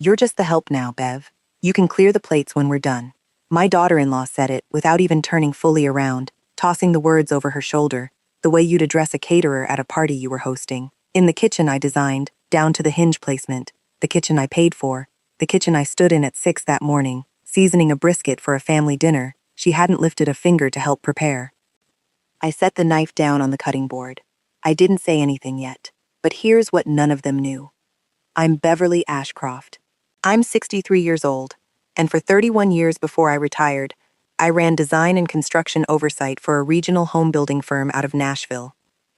"You're just the help now, Bev. You can clear the plates when we're done." My daughter-in-law said it without even turning fully around, tossing the words over her shoulder, the way you'd address a caterer at a party you were hosting. In the kitchen I designed, down to the hinge placement, the kitchen I paid for, the kitchen I stood in at 6 that morning, seasoning a brisket for a family dinner she hadn't lifted a finger to help prepare. I set the knife down on the cutting board. I didn't say anything yet, but here's what none of them knew. I'm Beverly Ashcroft. I'm 63 years old, and for 31 years before I retired, I ran design and construction oversight for a regional home building firm out of Nashville.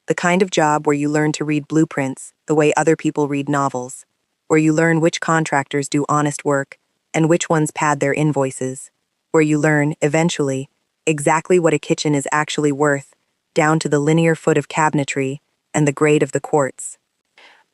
The kind of job where you learn to read blueprints the way other people read novels, where you learn which contractors do honest work and which ones pad their invoices, where you learn, eventually, exactly what a kitchen is actually worth, down to the linear foot of cabinetry and the grade of the quartz.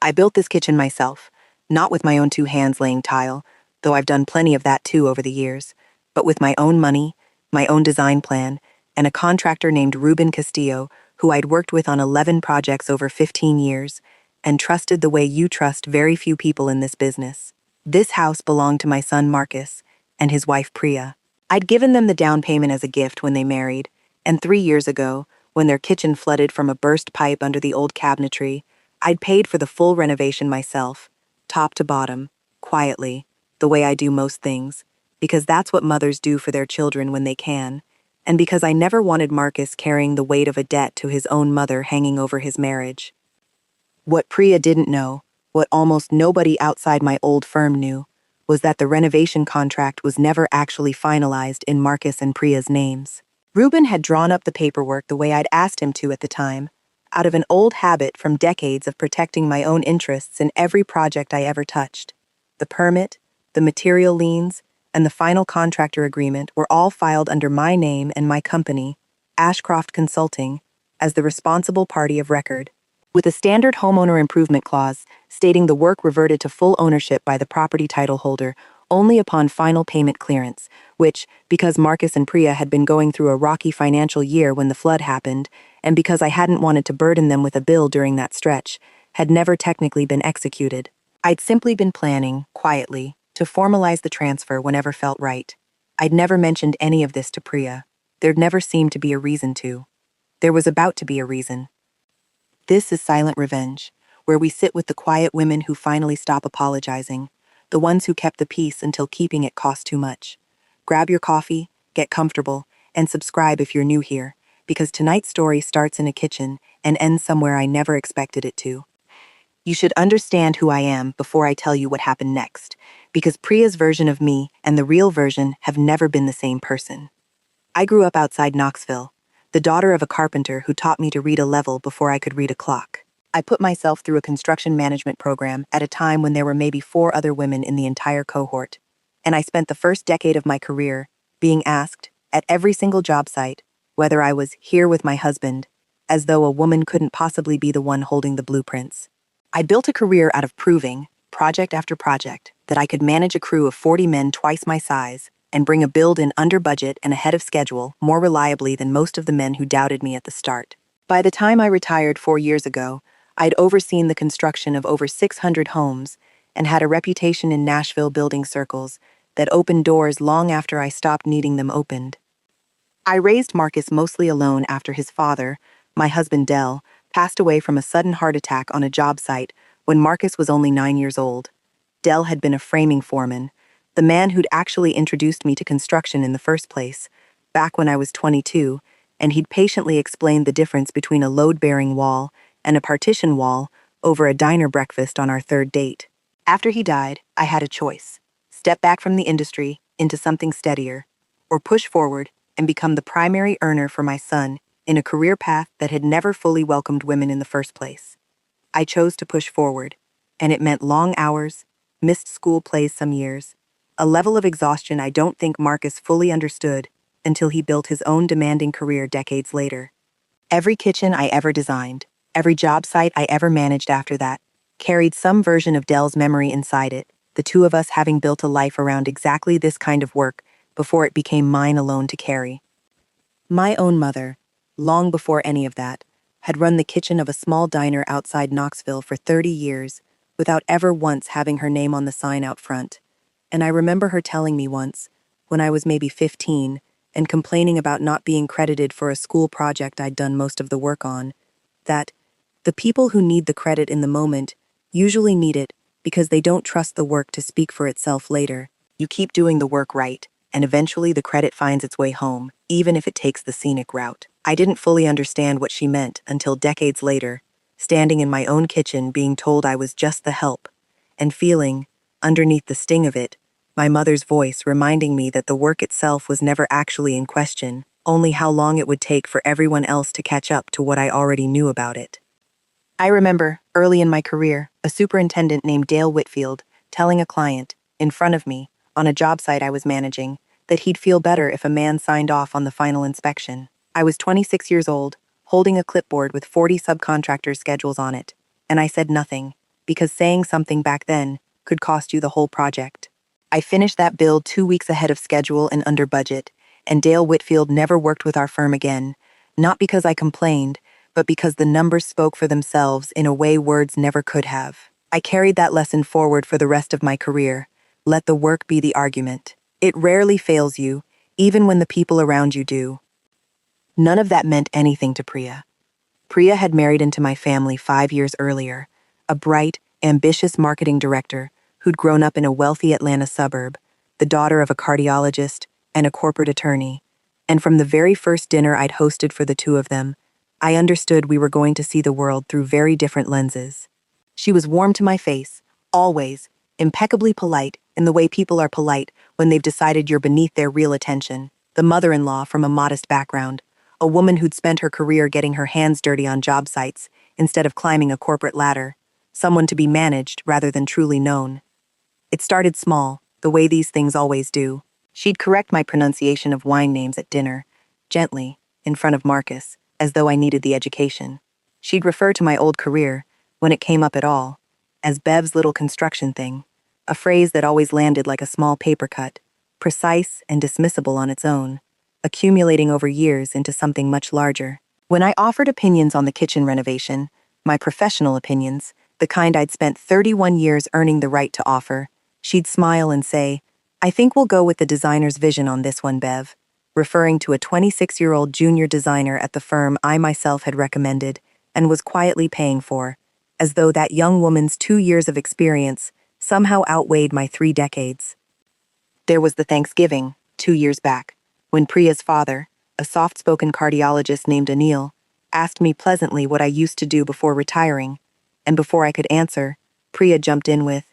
I built this kitchen myself, not with my own 2 hands laying tile, though I've done plenty of that too over the years, but with my own money, my own design plan, and a contractor named Ruben Castillo, who I'd worked with on 11 projects over 15 years, and trusted the way you trust very few people in this business. This house belonged to my son Marcus and his wife Priya. I'd given them the down payment as a gift when they married, and 3 years ago, when their kitchen flooded from a burst pipe under the old cabinetry, I'd paid for the full renovation myself, top to bottom, quietly, the way I do most things, because that's what mothers do for their children when they can, and because I never wanted Marcus carrying the weight of a debt to his own mother hanging over his marriage. What Priya didn't know, what almost nobody outside my old firm knew, was that the renovation contract was never actually finalized in Marcus and Priya's names. Ruben had drawn up the paperwork the way I'd asked him to at the time, out of an old habit from decades of protecting my own interests in every project I ever touched. The permit, the material liens, and the final contractor agreement were all filed under my name and my company, Ashcroft Consulting, as the responsible party of record, with a standard homeowner improvement clause stating the work reverted to full ownership by the property title holder only upon final payment clearance, which, because Marcus and Priya had been going through a rocky financial year when the flood happened, and because I hadn't wanted to burden them with a bill during that stretch, had never technically been executed. I'd simply been planning, quietly, to formalize the transfer whenever felt right. I'd never mentioned any of this to Priya. There'd never seemed to be a reason to. There was about to be a reason. This is silent revenge, where we sit with the quiet women who finally stop apologizing, the ones who kept the peace until keeping it cost too much. Grab your coffee, get comfortable, and subscribe if you're new here, because tonight's story starts in a kitchen and ends somewhere I never expected it to. You should understand who I am before I tell you what happened next, because Priya's version of me and the real version have never been the same person. I grew up outside Knoxville, the daughter of a carpenter who taught me to read a level before I could read a clock. I put myself through a construction management program at a time when there were maybe 4 other women in the entire cohort, and I spent the first decade of my career being asked, at every single job site, whether I was here with my husband, as though a woman couldn't possibly be the one holding the blueprints. I built a career out of proving, project after project, that I could manage a crew of 40 men twice my size and bring a build in under budget and ahead of schedule more reliably than most of the men who doubted me at the start. By the time I retired 4 years ago, I'd overseen the construction of over 600 homes and had a reputation in Nashville building circles that opened doors long after I stopped needing them opened. I raised Marcus mostly alone after his father, my husband Dell, passed away from a sudden heart attack on a job site when Marcus was only 9 years old. Dell had been a framing foreman, the man who'd actually introduced me to construction in the first place, back when I was 22, and he'd patiently explained the difference between a load-bearing wall and a partition wall over a diner breakfast on our 3rd date. After he died, I had a choice: step back from the industry into something steadier, or push forward and become the primary earner for my son in a career path that had never fully welcomed women in the first place. I chose to push forward, and it meant long hours, missed school plays some years, a level of exhaustion I don't think Marcus fully understood until he built his own demanding career decades later. Every kitchen I ever designed, every job site I ever managed after that, carried some version of Dell's memory inside it, the 2 of us having built a life around exactly this kind of work before it became mine alone to carry. My own mother, long before any of that, had run the kitchen of a small diner outside Knoxville for 30 years, without ever once having her name on the sign out front. And I remember her telling me once, when I was maybe 15, and complaining about not being credited for a school project I'd done most of the work on, that the people who need the credit in the moment usually need it because they don't trust the work to speak for itself later. You keep doing the work right, and eventually the credit finds its way home, even if it takes the scenic route. I didn't fully understand what she meant until decades later, standing in my own kitchen being told I was just the help, and feeling, underneath the sting of it, my mother's voice reminding me that the work itself was never actually in question, only how long it would take for everyone else to catch up to what I already knew about it. I remember, early in my career, a superintendent named Dale Whitfield telling a client, in front of me, on a job site I was managing, that he'd feel better if a man signed off on the final inspection. I was 26 years old, holding a clipboard with 40 subcontractors' schedules on it, and I said nothing, because saying something back then could cost you the whole project. I finished that build 2 weeks ahead of schedule and under budget, and Dale Whitfield never worked with our firm again, not because I complained, but because the numbers spoke for themselves in a way words never could have. I carried that lesson forward for the rest of my career. Let the work be the argument. It rarely fails you, even when the people around you do. None of that meant anything to Priya. Priya had married into my family 5 years earlier, a bright, ambitious marketing director who'd grown up in a wealthy Atlanta suburb, the daughter of a cardiologist and a corporate attorney. And from the very first dinner I'd hosted for the two of them, I understood we were going to see the world through very different lenses. She was warm to my face, always, impeccably polite in the way people are polite when they've decided you're beneath their real attention, the mother-in-law from a modest background, a woman who'd spent her career getting her hands dirty on job sites instead of climbing a corporate ladder, someone to be managed rather than truly known. It started small, the way these things always do. She'd correct my pronunciation of wine names at dinner, gently, in front of Marcus, as though I needed the education. She'd refer to my old career, when it came up at all, as Bev's little construction thing, a phrase that always landed like a small paper cut, precise and dismissible on its own, accumulating over years into something much larger. When I offered opinions on the kitchen renovation, my professional opinions, the kind I'd spent 31 years earning the right to offer, she'd smile and say, "I think we'll go with the designer's vision on this one, Bev," referring to a 26-year-old junior designer at the firm I myself had recommended and was quietly paying for, as though that young woman's 2 years of experience somehow outweighed my 3 decades. There was the Thanksgiving, 2 years back, when Priya's father, a soft-spoken cardiologist named Anil, asked me pleasantly what I used to do before retiring, and before I could answer, Priya jumped in with,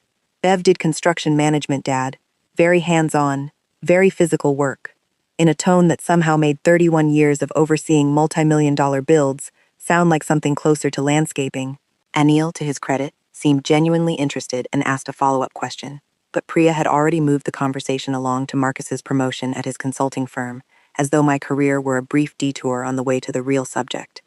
"Bev did construction management, Dad. Very hands-on, very physical work," in a tone that somehow made 31 years of overseeing multi-million-dollar builds sound like something closer to landscaping. Anil, to his credit, seemed genuinely interested and asked a follow-up question, but Priya had already moved the conversation along to Marcus's promotion at his consulting firm, as though my career were a brief detour on the way to the real subject.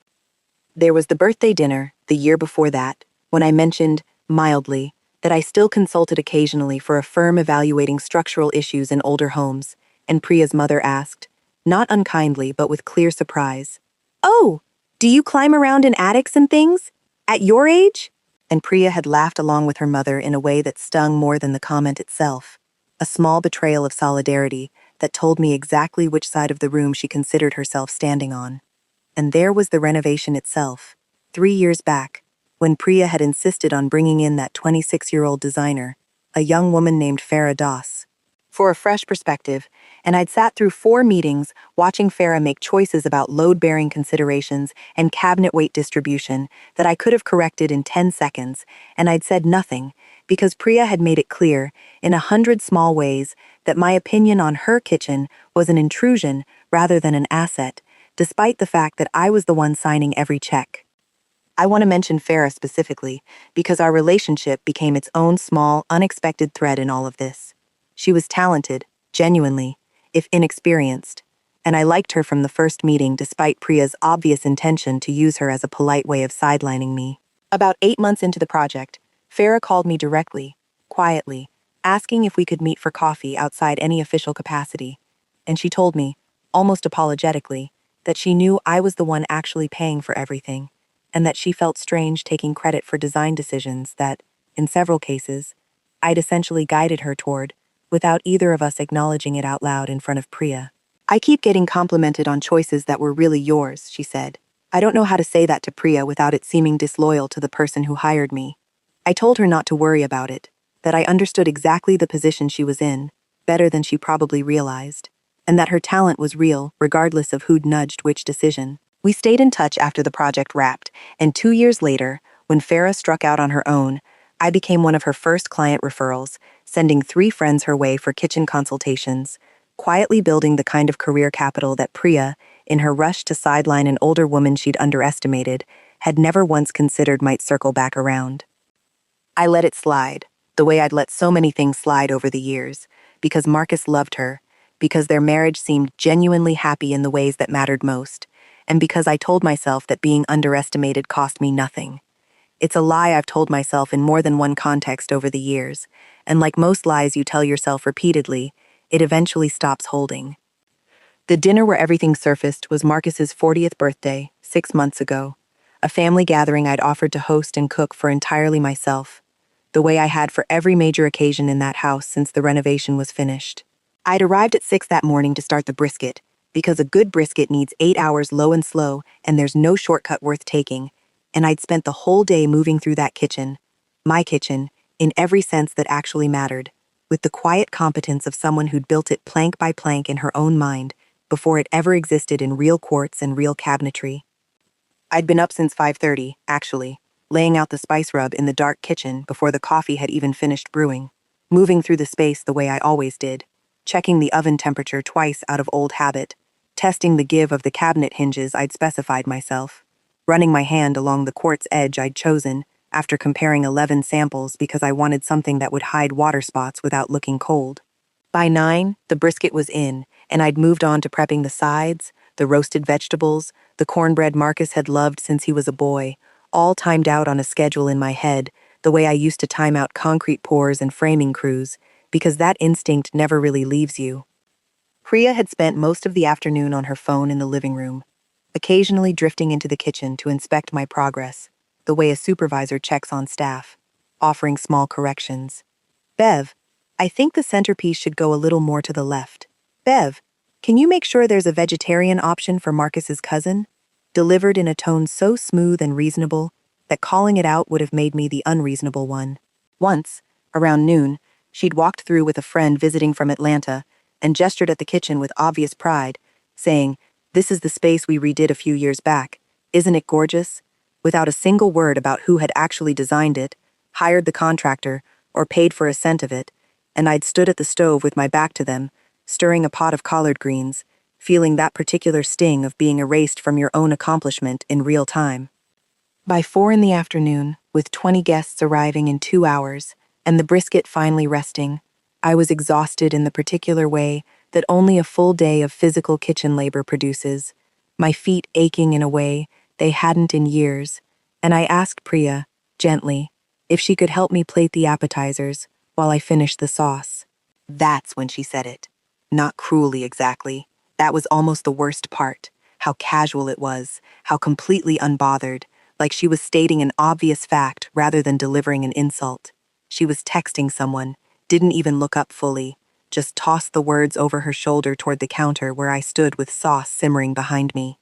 There was the birthday dinner, the year before that, when I mentioned, mildly, that I still consulted occasionally for a firm evaluating structural issues in older homes, and Priya's mother asked, not unkindly but with clear surprise, "Oh, do you climb around in attics and things? At your age?" And Priya had laughed along with her mother in a way that stung more than the comment itself, a small betrayal of solidarity that told me exactly which side of the room she considered herself standing on. And there was the renovation itself, 3 years back, when Priya had insisted on bringing in that 26-year-old designer, a young woman named Farah Das, for a fresh perspective, and I'd sat through 4 meetings watching Farah make choices about load-bearing considerations and cabinet weight distribution that I could have corrected in 10 seconds, and I'd said nothing because Priya had made it clear, in 100 small ways, that my opinion on her kitchen was an intrusion rather than an asset, despite the fact that I was the one signing every check. I want to mention Farah specifically because our relationship became its own small, unexpected thread in all of this. She was talented, genuinely, if inexperienced, and I liked her from the first meeting despite Priya's obvious intention to use her as a polite way of sidelining me. About 8 months into the project, Farah called me directly, quietly, asking if we could meet for coffee outside any official capacity, and she told me, almost apologetically, that she knew I was the one actually paying for everything, and that she felt strange taking credit for design decisions that, in several cases, I'd essentially guided her toward, without either of us acknowledging it out loud in front of Priya. I keep getting complimented on choices that were really yours, she said. I don't know how to say that to Priya without it seeming disloyal to the person who hired me. I told her not to worry about it, that I understood exactly the position she was in, better than she probably realized, and that her talent was real, regardless of who'd nudged which decision. We stayed in touch after the project wrapped, and 2 years later, when Farah struck out on her own, I became one of her first client referrals, sending 3 friends her way for kitchen consultations, quietly building the kind of career capital that Priya, in her rush to sideline an older woman she'd underestimated, had never once considered might circle back around. I let it slide, the way I'd let so many things slide over the years, because Marcus loved her, because their marriage seemed genuinely happy in the ways that mattered most, and because I told myself that being underestimated cost me nothing. It's a lie I've told myself in more than one context over the years, and like most lies you tell yourself repeatedly, it eventually stops holding. The dinner where everything surfaced was Marcus's 40th birthday, 6 months ago, a family gathering I'd offered to host and cook for entirely myself, the way I had for every major occasion in that house since the renovation was finished. I'd arrived at 6 that morning to start the brisket, because a good brisket needs 8 hours low and slow, and there's no shortcut worth taking, and I'd spent the whole day moving through that kitchen, my kitchen, in every sense that actually mattered, with the quiet competence of someone who'd built it plank by plank in her own mind, before it ever existed in real quartz and real cabinetry. I'd been up since 5:30, actually, laying out the spice rub in the dark kitchen before the coffee had even finished brewing, moving through the space the way I always did, checking the oven temperature twice out of old habit, testing the give of the cabinet hinges I'd specified myself, running my hand along the quartz edge I'd chosen after comparing 11 samples because I wanted something that would hide water spots without looking cold. By 9, the brisket was in, and I'd moved on to prepping the sides, the roasted vegetables, the cornbread Marcus had loved since he was a boy, all timed out on a schedule in my head, the way I used to time out concrete pours and framing crews, because that instinct never really leaves you. Priya had spent most of the afternoon on her phone in the living room, occasionally drifting into the kitchen to inspect my progress, the way a supervisor checks on staff, offering small corrections. Bev, I think the centerpiece should go a little more to the left. Bev, can you make sure there's a vegetarian option for Marcus's cousin? Delivered in a tone so smooth and reasonable that calling it out would have made me the unreasonable one. Once, around noon, she'd walked through with a friend visiting from Atlanta and gestured at the kitchen with obvious pride, saying, "This is the space we redid a few years back. Isn't it gorgeous?" Without a single word about who had actually designed it, hired the contractor, or paid for a cent of it, and I'd stood at the stove with my back to them, stirring a pot of collard greens, feeling that particular sting of being erased from your own accomplishment in real time. By 4 in the afternoon, with 20 guests arriving in 2 hours, and the brisket finally resting, I was exhausted in the particular way that only a full day of physical kitchen labor produces, my feet aching in a way they hadn't in years, and I asked Priya, gently, if she could help me plate the appetizers while I finished the sauce. That's when she said it. Not cruelly exactly. That was almost the worst part. How casual it was, how completely unbothered, like she was stating an obvious fact rather than delivering an insult. She was texting someone, didn't even look up fully, just tossed the words over her shoulder toward the counter where I stood with sauce simmering behind me.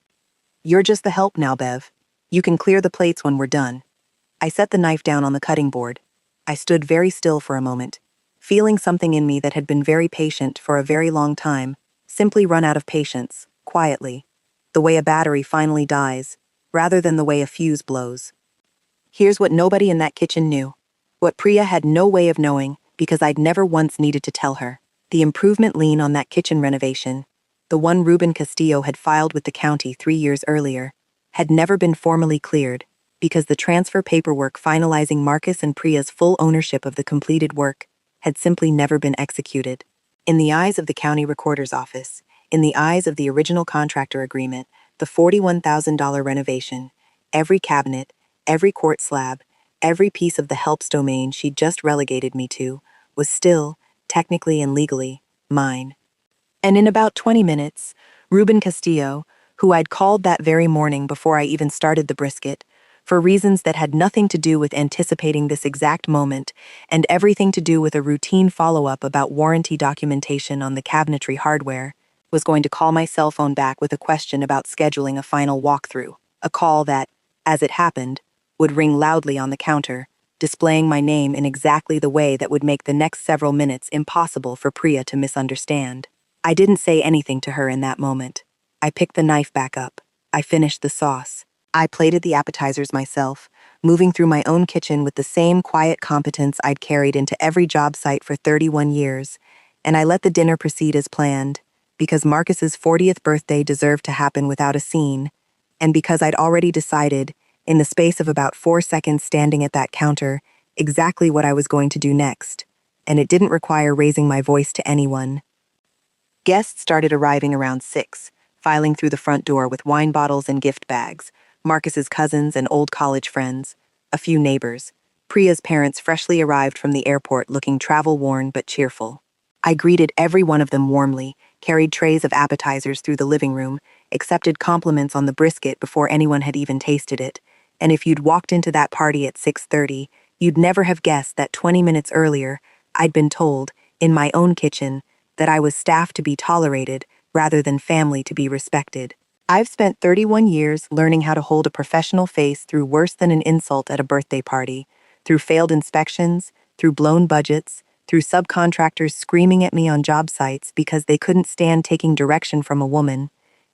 "You're just the help now, Bev. You can clear the plates when we're done." I set the knife down on the cutting board. I stood very still for a moment, feeling something in me that had been very patient for a very long time simply run out of patience, quietly, the way a battery finally dies, rather than the way a fuse blows. Here's what nobody in that kitchen knew, what Priya had no way of knowing because I'd never once needed to tell her. The improvement lien on that kitchen renovation, the one Ruben Castillo had filed with the county 3 years earlier, had never been formally cleared because the transfer paperwork finalizing Marcus and Priya's full ownership of the completed work had simply never been executed. In the eyes of the county recorder's office, in the eyes of the original contractor agreement, the $41,000 renovation, every cabinet, every quartz slab, every piece of the helps domain she'd just relegated me to, was still, technically and legally, mine. And in about 20 minutes, Ruben Castillo, who I'd called that very morning before I even started the brisket, for reasons that had nothing to do with anticipating this exact moment and everything to do with a routine follow-up about warranty documentation on the cabinetry hardware, was going to call my cell phone back with a question about scheduling a final walkthrough, a call that, as it happened, would ring loudly on the counter, displaying my name in exactly the way that would make the next several minutes impossible for Priya to misunderstand. I didn't say anything to her in that moment. I picked the knife back up. I finished the sauce. I plated the appetizers myself, moving through my own kitchen with the same quiet competence I'd carried into every job site for 31 years, and I let the dinner proceed as planned, because Marcus's 40th birthday deserved to happen without a scene, and because I'd already decided, in the space of about 4 seconds standing at that counter, exactly what I was going to do next, and it didn't require raising my voice to anyone. Guests started arriving around 6, filing through the front door with wine bottles and gift bags, Marcus's cousins and old college friends, a few neighbors. Priya's parents freshly arrived from the airport looking travel-worn but cheerful. I greeted every one of them warmly, carried trays of appetizers through the living room, accepted compliments on the brisket before anyone had even tasted it, and if you'd walked into that party at 6:30, you'd never have guessed that 20 minutes earlier, I'd been told, in my own kitchen, that I was staff to be tolerated rather than family to be respected. I've spent 31 years learning how to hold a professional face through worse than an insult at a birthday party, through failed inspections, through blown budgets, through subcontractors screaming at me on job sites because they couldn't stand taking direction from a woman,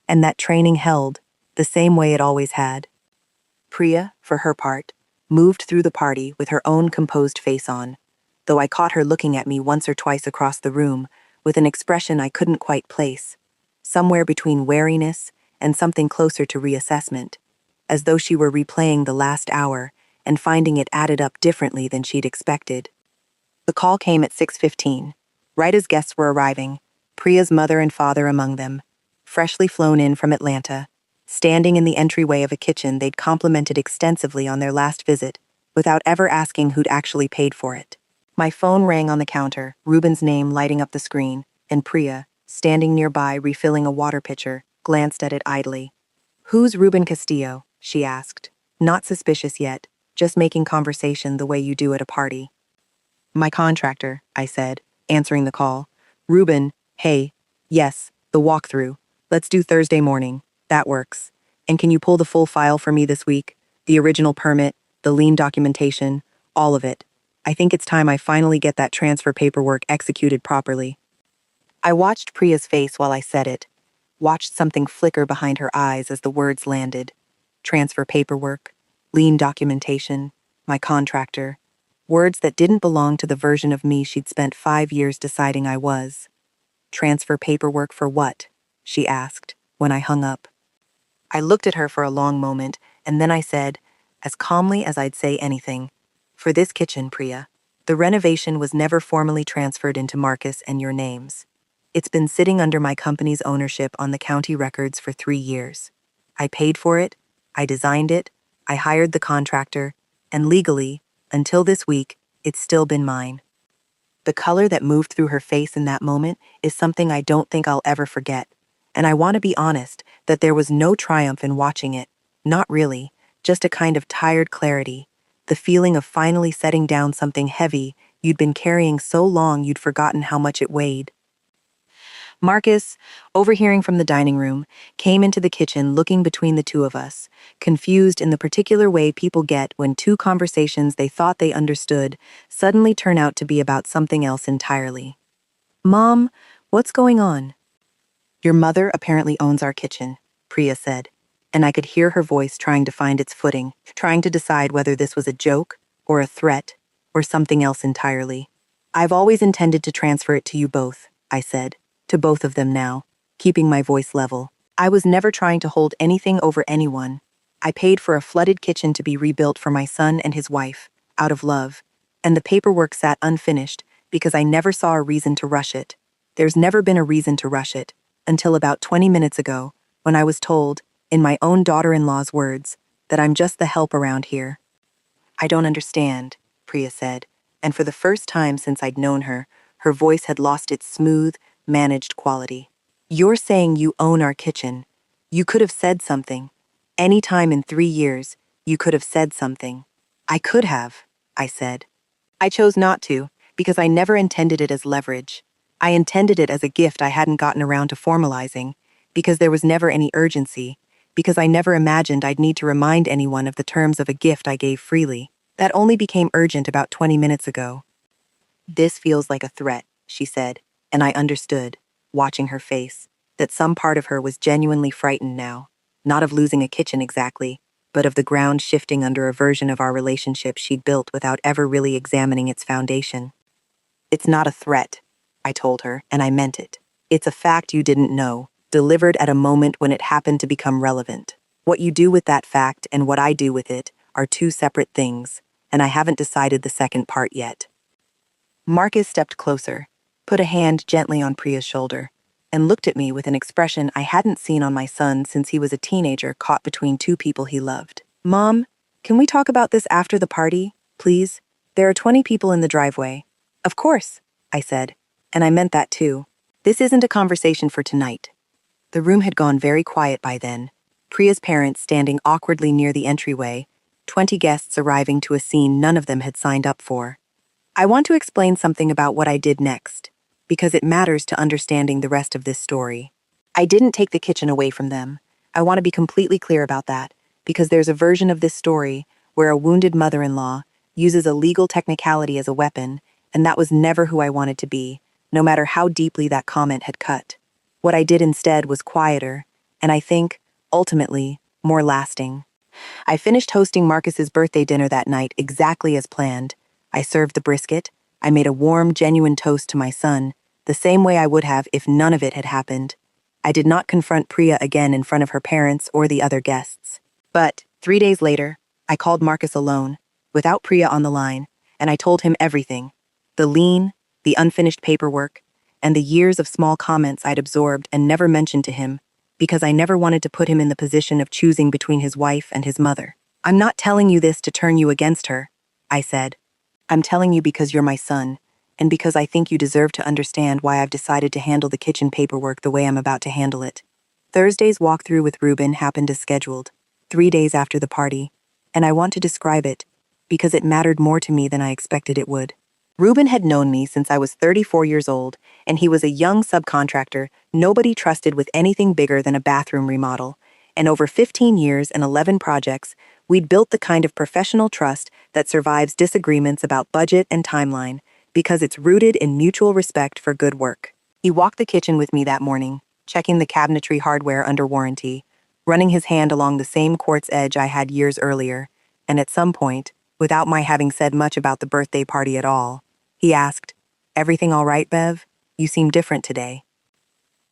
and that training held, the same way it always had. Priya, for her part, moved through the party with her own composed face on, though I caught her looking at me once or twice across the room with an expression I couldn't quite place, somewhere between wariness and something closer to reassessment, as though she were replaying the last hour and finding it added up differently than she'd expected. The call came at 6:15, right as guests were arriving, Priya's mother and father among them, freshly flown in from Atlanta, standing in the entryway of a kitchen they'd complimented extensively on their last visit, without ever asking who'd actually paid for it. My phone rang on the counter, Ruben's name lighting up the screen, and Priya, standing nearby refilling a water pitcher, glanced at it idly. "Who's Ruben Castillo?" she asked. Not suspicious yet, just making conversation the way you do at a party. "My contractor," I said, answering the call. "Ruben, hey, yes, the walkthrough. Let's do Thursday morning. That works. And can you pull the full file for me this week? The original permit, the lien documentation, all of it. I think it's time I finally get that transfer paperwork executed properly." I watched Priya's face while I said it, watched something flicker behind her eyes as the words landed. Transfer paperwork, lien documentation, my contractor. Words that didn't belong to the version of me she'd spent 5 years deciding I was. "Transfer paperwork for what?" she asked, when I hung up. I looked at her for a long moment, and then I said, as calmly as I'd say anything, "For this kitchen, Priya. The renovation was never formally transferred into Marcus and your names. It's been sitting under my company's ownership on the county records for 3 years. I paid for it, I designed it, I hired the contractor, and legally, until this week, it's still been mine." The color that moved through her face in that moment is something I don't think I'll ever forget, and I want to be honest that there was no triumph in watching it, not really, just a kind of tired clarity, the feeling of finally setting down something heavy you'd been carrying so long you'd forgotten how much it weighed. Marcus, overhearing from the dining room, came into the kitchen looking between the two of us, confused in the particular way people get when two conversations they thought they understood suddenly turn out to be about something else entirely. "Mom, what's going on?" "Your mother apparently owns our kitchen," Priya said, and I could hear her voice trying to find its footing, trying to decide whether this was a joke, or a threat, or something else entirely. "I've always intended to transfer it to you both," I said, to both of them now, keeping my voice level. "I was never trying to hold anything over anyone. I paid for a flooded kitchen to be rebuilt for my son and his wife, out of love, and the paperwork sat unfinished because I never saw a reason to rush it. There's never been a reason to rush it, until about 20 minutes ago, when I was told, in my own daughter-in-law's words, that I'm just the help around here." "I don't understand," Priya said, and for the first time since I'd known her, her voice had lost its smooth, managed quality. "You're saying you own our kitchen. You could have said something. Any time in 3 years, You could have said something. I could have, I said. I chose not to, because I never intended it as leverage. I intended it as a gift I hadn't gotten around to formalizing, because there was never any urgency, because I never imagined I'd need to remind anyone of the terms of a gift I gave freely. That only became urgent about 20 minutes ago. This feels like a threat, she said, and I understood, watching her face, that some part of her was genuinely frightened now, not of losing a kitchen exactly, but of the ground shifting under a version of our relationship she'd built without ever really examining its foundation. It's not a threat, I told her, and I meant it. It's a fact you didn't know, delivered at a moment when it happened to become relevant. What you do with that fact and what I do with it are two separate things, and I haven't decided the second part yet. Marcus stepped closer, put a hand gently on Priya's shoulder, and looked at me with an expression I hadn't seen on my son since he was a teenager caught between two people he loved. Mom, can we talk about this after the party, please? There are 20 people in the driveway. Of course, I said, and I meant that too. This isn't a conversation for tonight. The room had gone very quiet by then, Priya's parents standing awkwardly near the entryway, 20 guests arriving to a scene none of them had signed up for. I want to explain something about what I did next, because it matters to understanding the rest of this story. I didn't take the kitchen away from them. I want to be completely clear about that, because there's a version of this story where a wounded mother-in-law uses a legal technicality as a weapon, and that was never who I wanted to be, no matter how deeply that comment had cut. What I did instead was quieter, and I think, ultimately, more lasting. I finished hosting Marcus's birthday dinner that night exactly as planned. I served the brisket. I made a warm, genuine toast to my son, the same way I would have if none of it had happened. I did not confront Priya again in front of her parents or the other guests. But 3 days later, I called Marcus alone, without Priya on the line, and I told him everything. The lien, the unfinished paperwork, and the years of small comments I'd absorbed and never mentioned to him, because I never wanted to put him in the position of choosing between his wife and his mother. I'm not telling you this to turn you against her, I said. I'm telling you because you're my son, and because I think you deserve to understand why I've decided to handle the kitchen paperwork the way I'm about to handle it. Thursday's walkthrough with Ruben happened as scheduled, 3 days after the party, and I want to describe it because it mattered more to me than I expected it would. Ruben had known me since I was 34 years old, and he was a young subcontractor nobody trusted with anything bigger than a bathroom remodel, and over 15 years and 11 projects, we'd built the kind of professional trust that survives disagreements about budget and timeline because it's rooted in mutual respect for good work. He walked the kitchen with me that morning, checking the cabinetry hardware under warranty, running his hand along the same quartz edge I had years earlier, and at some point, without my having said much about the birthday party at all, he asked, "Everything all right, Bev? You seem different today."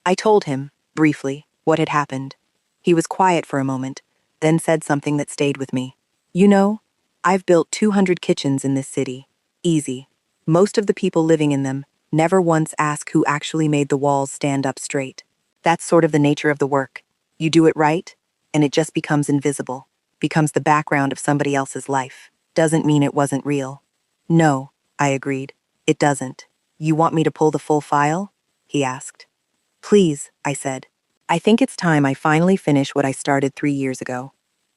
I told him, briefly, what had happened. He was quiet for a moment, then said something that stayed with me. "You know, I've built 200 kitchens in this city. Easy. Most of the people living in them never once ask who actually made the walls stand up straight. That's sort of the nature of the work. You do it right, and it just becomes invisible, becomes the background of somebody else's life. Doesn't mean it wasn't real." "No," I agreed. "It doesn't. You want me to pull the full file?" he asked. "Please," I said. "I think it's time I finally finish what I started 3 years ago."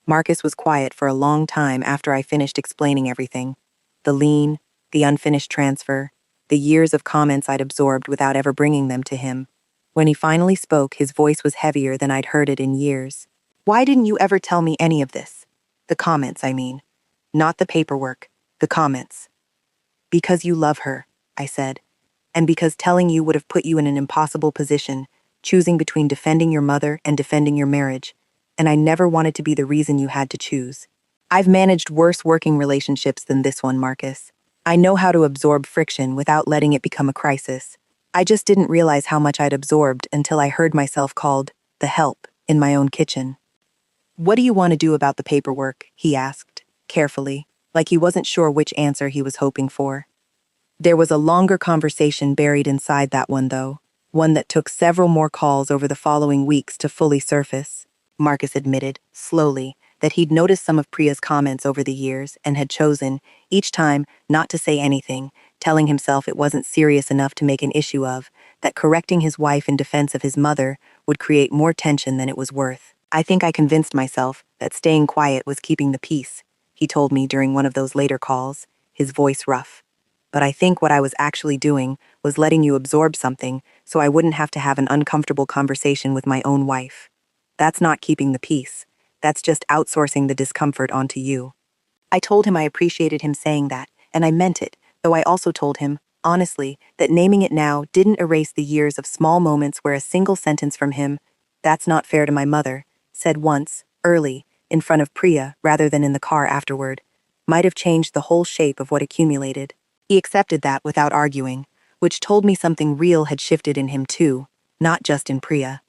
Marcus was quiet for a long time after I finished explaining everything. The lien, the unfinished transfer, the years of comments I'd absorbed without ever bringing them to him. When he finally spoke, his voice was heavier than I'd heard it in years. "Why didn't you ever tell me any of this? The comments, I mean. Not the paperwork, the comments." "Because you love her," I said, "and because telling you would have put you in an impossible position, choosing between defending your mother and defending your marriage, and I never wanted to be the reason you had to choose. I've managed worse working relationships than this one, Marcus. I know how to absorb friction without letting it become a crisis. I just didn't realize how much I'd absorbed until I heard myself called the help in my own kitchen." "What do you want to do about the paperwork?" he asked, carefully, like he wasn't sure which answer he was hoping for. There was a longer conversation buried inside that one, though, one that took several more calls over the following weeks to fully surface. Marcus admitted, slowly, that he'd noticed some of Priya's comments over the years and had chosen, each time, not to say anything, telling himself it wasn't serious enough to make an issue of, that correcting his wife in defense of his mother would create more tension than it was worth. I think I convinced myself that staying quiet was keeping the peace, he told me during one of those later calls, his voice rough. But I think what I was actually doing was letting you absorb something so I wouldn't have to have an uncomfortable conversation with my own wife. That's not keeping the peace. That's just outsourcing the discomfort onto you. I told him I appreciated him saying that, and I meant it, though I also told him, honestly, that naming it now didn't erase the years of small moments where a single sentence from him, "That's not fair to my mother," said once, early, in front of Priya rather than in the car afterward, might have changed the whole shape of what accumulated. He accepted that without arguing, which told me something real had shifted in him too, not just in Priya.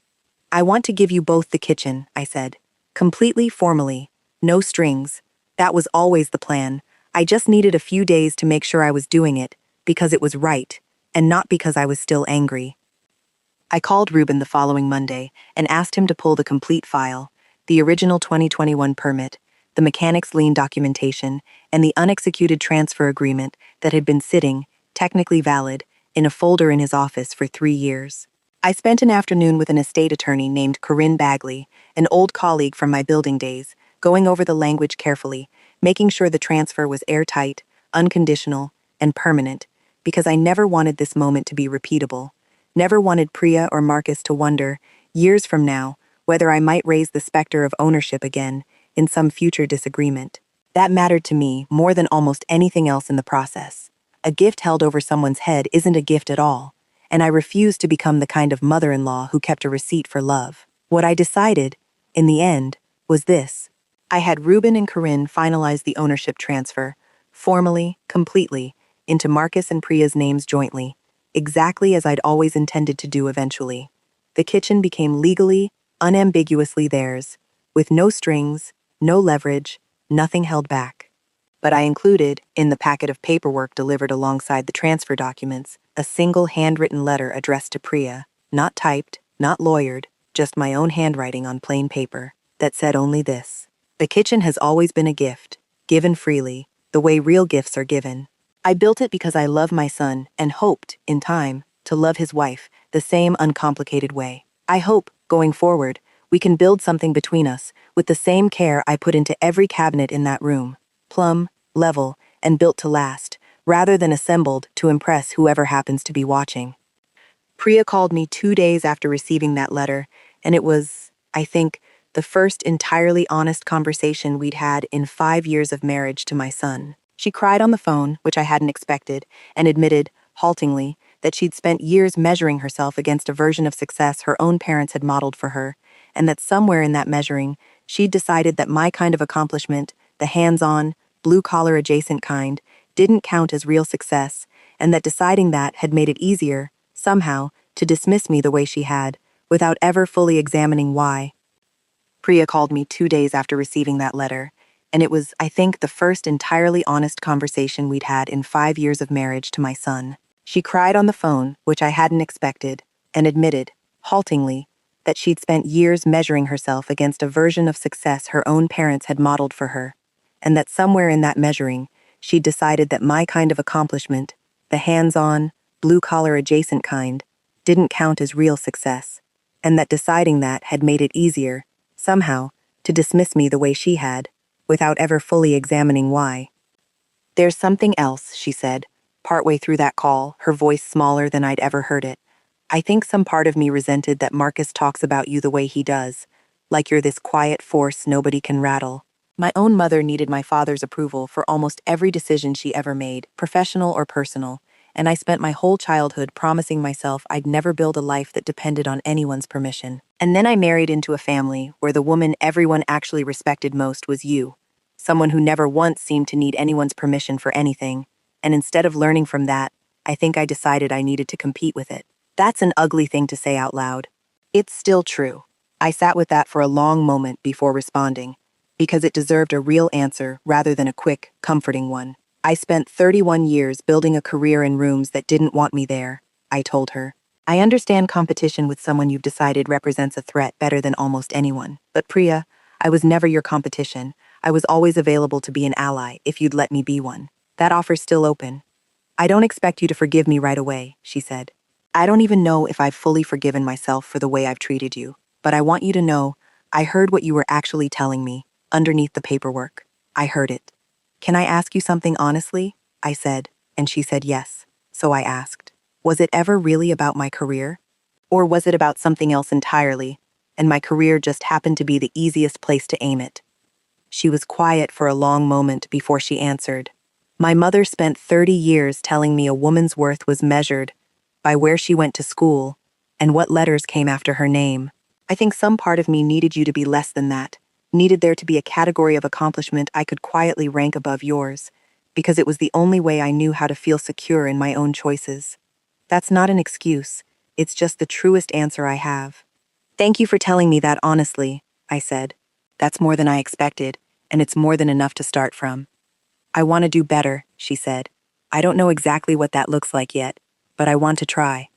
"I want to give you both the kitchen," I said. Completely formally. No strings. That was always the plan. I just needed a few days to make sure I was doing it, because it was right, and not because I was still angry. I called Ruben the following Monday and asked him to pull the complete file, the original 2021 permit, the mechanic's lien documentation, and the unexecuted transfer agreement that had been sitting, technically valid, in a folder in his office for 3 years. I spent an afternoon with an estate attorney named Corinne Bagley, an old colleague from my building days, going over the language carefully, making sure the transfer was airtight, unconditional, and permanent, because I never wanted this moment to be repeatable. Never wanted Priya or Marcus to wonder, years from now, whether I might raise the specter of ownership again in some future disagreement. That mattered to me more than almost anything else in the process. A gift held over someone's head isn't a gift at all, and I refused to become the kind of mother-in-law who kept a receipt for love. What I decided, in the end, was this. I had Ruben and Corinne finalize the ownership transfer, formally, completely, into Marcus and Priya's names jointly, exactly as I'd always intended to do eventually. The kitchen became legally, unambiguously theirs, with no strings, no leverage, nothing held back. But I included, in the packet of paperwork delivered alongside the transfer documents, a single handwritten letter addressed to Priya, not typed, not lawyered, just my own handwriting on plain paper, that said only this. The kitchen has always been a gift, given freely, the way real gifts are given. I built it because I love my son and hoped, in time, to love his wife the same uncomplicated way. I hope, going forward, we can build something between us with the same care I put into every cabinet in that room, plumb, level, and built to last, rather than assembled to impress whoever happens to be watching. Priya called me 2 days after receiving that letter, and it was, I think, the first entirely honest conversation we'd had in 5 years of marriage to my son. She cried on the phone, which I hadn't expected, and admitted, haltingly, that she'd spent years measuring herself against a version of success her own parents had modeled for her, and that somewhere in that measuring, she'd decided that my kind of accomplishment, the hands-on, blue-collar adjacent kind, didn't count as real success, and that deciding that had made it easier, somehow, to dismiss me the way she had, without ever fully examining why. Priya called me 2 days after receiving that letter, and it was, I think, the first entirely honest conversation we'd had in 5 years of marriage to my son. She cried on the phone, which I hadn't expected, and admitted, haltingly, that she'd spent years measuring herself against a version of success her own parents had modeled for her, and that somewhere in that measuring, she'd decided that my kind of accomplishment, the hands-on, blue-collar adjacent kind, didn't count as real success, and that deciding that had made it easier, somehow, to dismiss me the way she had, without ever fully examining why. "There's something else," she said, partway through that call, her voice smaller than I'd ever heard it. "I think some part of me resented that Marcus talks about you the way he does, like you're this quiet force nobody can rattle. My own mother needed my father's approval for almost every decision she ever made, professional or personal, and I spent my whole childhood promising myself I'd never build a life that depended on anyone's permission. And then I married into a family where the woman everyone actually respected most was you, someone who never once seemed to need anyone's permission for anything, and instead of learning from that, I think I decided I needed to compete with it. That's an ugly thing to say out loud. It's still true. I sat with that for a long moment before responding, because it deserved a real answer rather than a quick, comforting one. I spent 31 years building a career in rooms that didn't want me there, I told her. I understand competition with someone you've decided represents a threat better than almost anyone. But Priya, I was never your competition. I was always available to be an ally if you'd let me be one. That offer's still open. I don't expect you to forgive me right away, she said. I don't even know if I've fully forgiven myself for the way I've treated you. But I want you to know, I heard what you were actually telling me, underneath the paperwork. I heard it. Can I ask you something honestly? I said, and she said yes. So I asked, was it ever really about my career? Or was it about something else entirely, and my career just happened to be the easiest place to aim it? She was quiet for a long moment before she answered. My mother spent 30 years telling me a woman's worth was measured by where she went to school and what letters came after her name. I think some part of me needed you to be less than that, needed there to be a category of accomplishment I could quietly rank above yours, because it was the only way I knew how to feel secure in my own choices. That's not an excuse, it's just the truest answer I have. Thank you for telling me that honestly, I said. That's more than I expected, and it's more than enough to start from. I want to do better, she said. I don't know exactly what that looks like yet, but I want to try.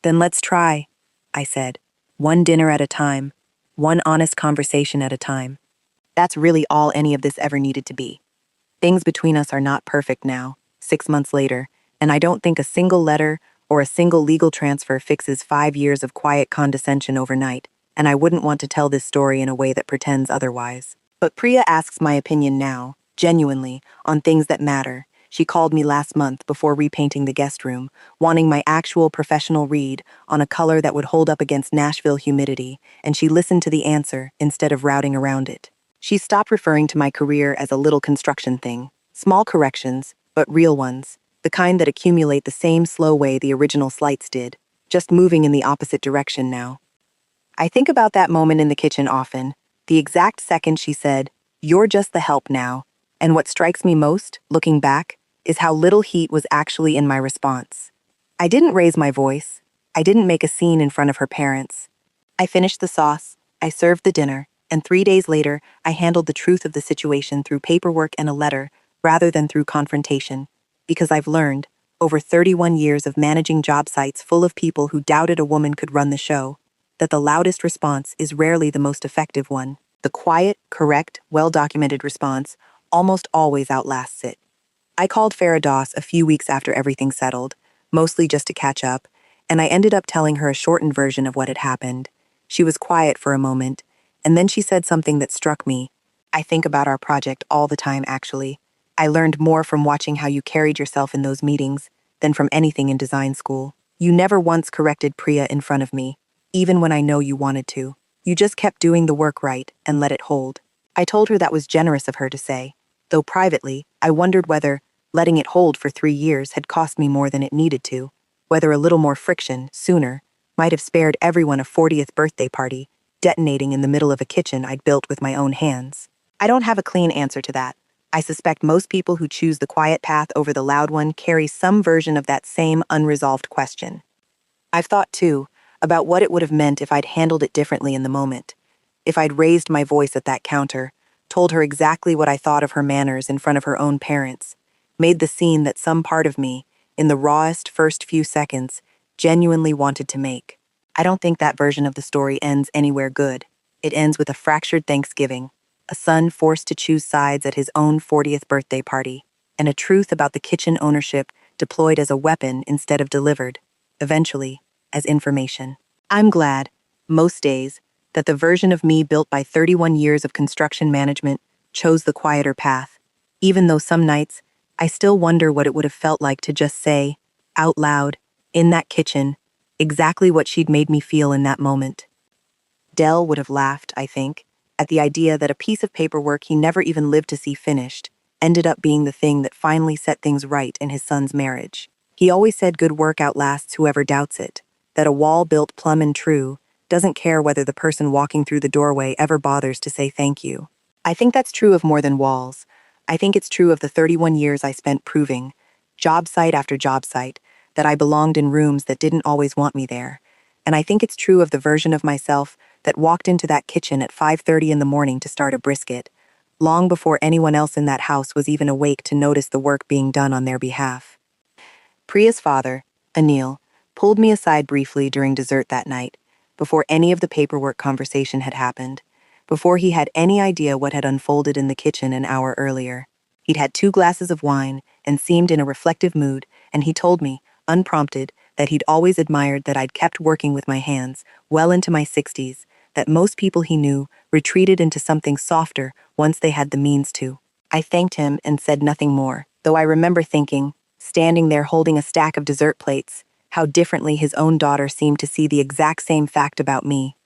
Then let's try, I said. One dinner at a time, one honest conversation at a time. That's really all any of this ever needed to be. Things between us are not perfect now, 6 months later, and I don't think a single letter or a single legal transfer fixes 5 years of quiet condescension overnight, and I wouldn't want to tell this story in a way that pretends otherwise. But Priya asks my opinion now, genuinely, on things that matter. She called me last month before repainting the guest room, wanting my actual professional read on a color that would hold up against Nashville humidity, and she listened to the answer instead of routing around it. She stopped referring to my career as a little construction thing. Small corrections, but real ones. The kind that accumulate the same slow way the original slights did, just moving in the opposite direction now. I think about that moment in the kitchen often, the exact second she said, "You're just the help now," and what strikes me most, looking back, is how little heat was actually in my response. I didn't raise my voice. I didn't make a scene in front of her parents. I finished the sauce, I served the dinner, and 3 days later, I handled the truth of the situation through paperwork and a letter, rather than through confrontation. Because I've learned, over 31 years of managing job sites full of people who doubted a woman could run the show, that the loudest response is rarely the most effective one. The quiet, correct, well-documented response almost always outlasts it. I called Farah Doss a few weeks after everything settled, mostly just to catch up, and I ended up telling her a shortened version of what had happened. She was quiet for a moment, and then she said something that struck me. I think about our project all the time, actually. I learned more from watching how you carried yourself in those meetings than from anything in design school. You never once corrected Priya in front of me, even when I know you wanted to. You just kept doing the work right and let it hold. I told her that was generous of her to say, though privately, I wondered whether letting it hold for 3 years had cost me more than it needed to, whether a little more friction, sooner, might have spared everyone a 40th birthday party, detonating in the middle of a kitchen I'd built with my own hands. I don't have a clean answer to that. I suspect most people who choose the quiet path over the loud one carry some version of that same unresolved question. I've thought, too, about what it would have meant if I'd handled it differently in the moment. If I'd raised my voice at that counter, told her exactly what I thought of her manners in front of her own parents, made the scene that some part of me, in the rawest first few seconds, genuinely wanted to make. I don't think that version of the story ends anywhere good. It ends with a fractured Thanksgiving, a son forced to choose sides at his own 40th birthday party, and a truth about the kitchen ownership deployed as a weapon instead of delivered, eventually, as information. I'm glad, most days, that the version of me built by 31 years of construction management chose the quieter path, even though some nights I still wonder what it would have felt like to just say, out loud, in that kitchen, exactly what she'd made me feel in that moment. Dell would have laughed, I think, at the idea that a piece of paperwork he never even lived to see finished ended up being the thing that finally set things right in his son's marriage. He always said good work outlasts whoever doubts it, that a wall built plumb and true doesn't care whether the person walking through the doorway ever bothers to say thank you. I think that's true of more than walls. I think it's true of the 31 years I spent proving, job site after job site, that I belonged in rooms that didn't always want me there. And I think it's true of the version of myself that walked into that kitchen at 5:30 in the morning to start a brisket, long before anyone else in that house was even awake to notice the work being done on their behalf. Priya's father, Anil, pulled me aside briefly during dessert that night, before any of the paperwork conversation had happened, before he had any idea what had unfolded in the kitchen an hour earlier. He'd had 2 glasses of wine and seemed in a reflective mood, and he told me, unprompted, that he'd always admired that I'd kept working with my hands well into my 60s, that most people he knew retreated into something softer once they had the means to. I thanked him and said nothing more, though I remember thinking, standing there holding a stack of dessert plates, how differently his own daughter seemed to see the exact same fact about me.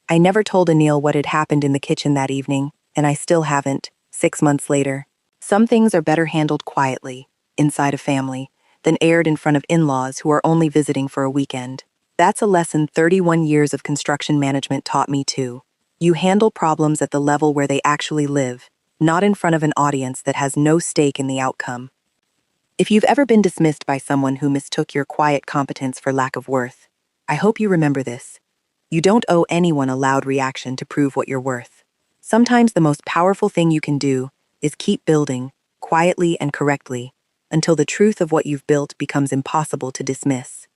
I never told Anil what had happened in the kitchen that evening, and I still haven't, 6 months later. Some things are better handled quietly, inside a family, than aired in front of in-laws who are only visiting for a weekend. That's a lesson 31 years of construction management taught me too. You handle problems at the level where they actually live, not in front of an audience that has no stake in the outcome. If you've ever been dismissed by someone who mistook your quiet competence for lack of worth, I hope you remember this. You don't owe anyone a loud reaction to prove what you're worth. Sometimes the most powerful thing you can do is keep building, quietly and correctly, until the truth of what you've built becomes impossible to dismiss.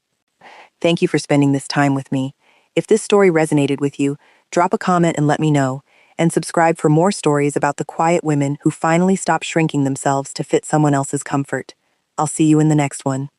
Thank you for spending this time with me. If this story resonated with you, drop a comment and let me know, and subscribe for more stories about the quiet women who finally stopped shrinking themselves to fit someone else's comfort. I'll see you in the next one.